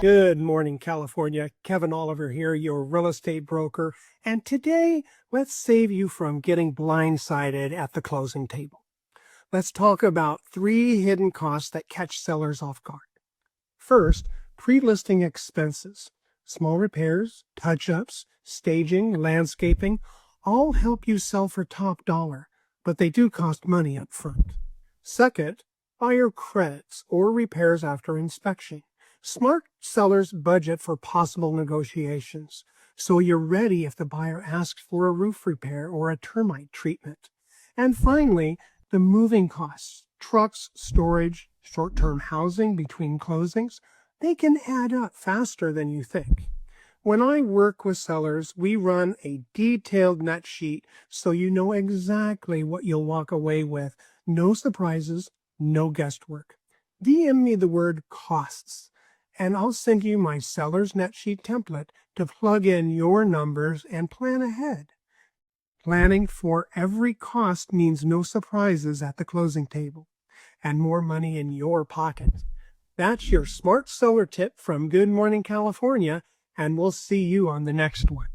Good morning, California. Kevin Oliver here, your real estate broker. And today, let's save you from getting blindsided at the closing table. Let's talk about 3 hidden costs that catch sellers off guard. First, pre-listing expenses. Small repairs, touch-ups, staging, landscaping, all help you sell for top dollar, but they do cost money up front. Second, buyer credits or repairs after inspection. Smart sellers budget for possible negotiations, so you're ready if the buyer asks for a roof repair or a termite treatment. And finally, the moving costs, trucks, storage, short-term housing between closings, they can add up faster than you think. When I work with sellers, we run a detailed nut sheet so you know exactly what you'll walk away with. No surprises, no guesswork. DM me the word costs, and I'll send you my seller's net sheet template to plug in your numbers and plan ahead. Planning for every cost means no surprises at the closing table and more money in your pocket. That's your smart seller tip from Good Morning California, and we'll see you on the next one.